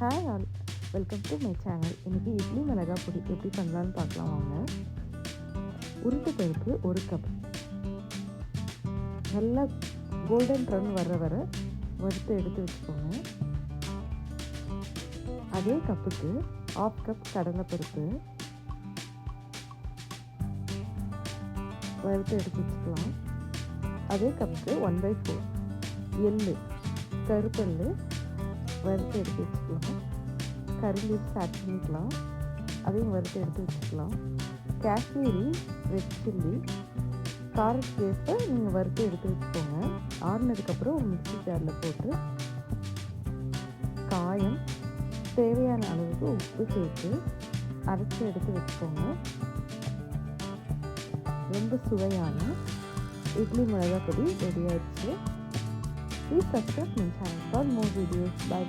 Hi all, welcome to my channel. இன்றைக்கி இட்லி மிளகா பொடி எப்படி பண்ணலான்னு பார்க்கலாம் வாங்க. உருட்டு பருப்பு 1 கப், நல்லா கோல்டன் ப்ரௌன் வர வறுத்து எடுத்து வச்சுக்கோங்க. அதே கப்புக்கு 1/2 கப் கடலைப்பருப்பு வறுத்து எடுத்து வச்சுக்கலாம். அதே கப்புக்கு 1/4 எள்ளு, கருப்பெள்ளு வறுத்து எடுத்து வச்சுக்கலாம். கறி லீவ்ஸ் ஆட் பண்ணிக்கலாம், அதையும் வறுத்து எடுத்து வச்சுக்கலாம். காஷ்மீரி ரெட் சில்லி காரத்துக்கு நீங்கள் வறுத்து எடுத்து வச்சுக்கோங்க. ஆறுனதுக்கப்புறம் ஒரு மிக்ஸி ஜாரில் போட்டு காயம் தேவையான அளவுக்கு உப்பு சேர்த்து அரைச்சி எடுத்து வச்சுக்கோங்க. ரொம்ப சுவையான இட்லி மிளகா பொடி ரெடி ஆயிடுச்சு. Please subscribe my channel for more videos. By.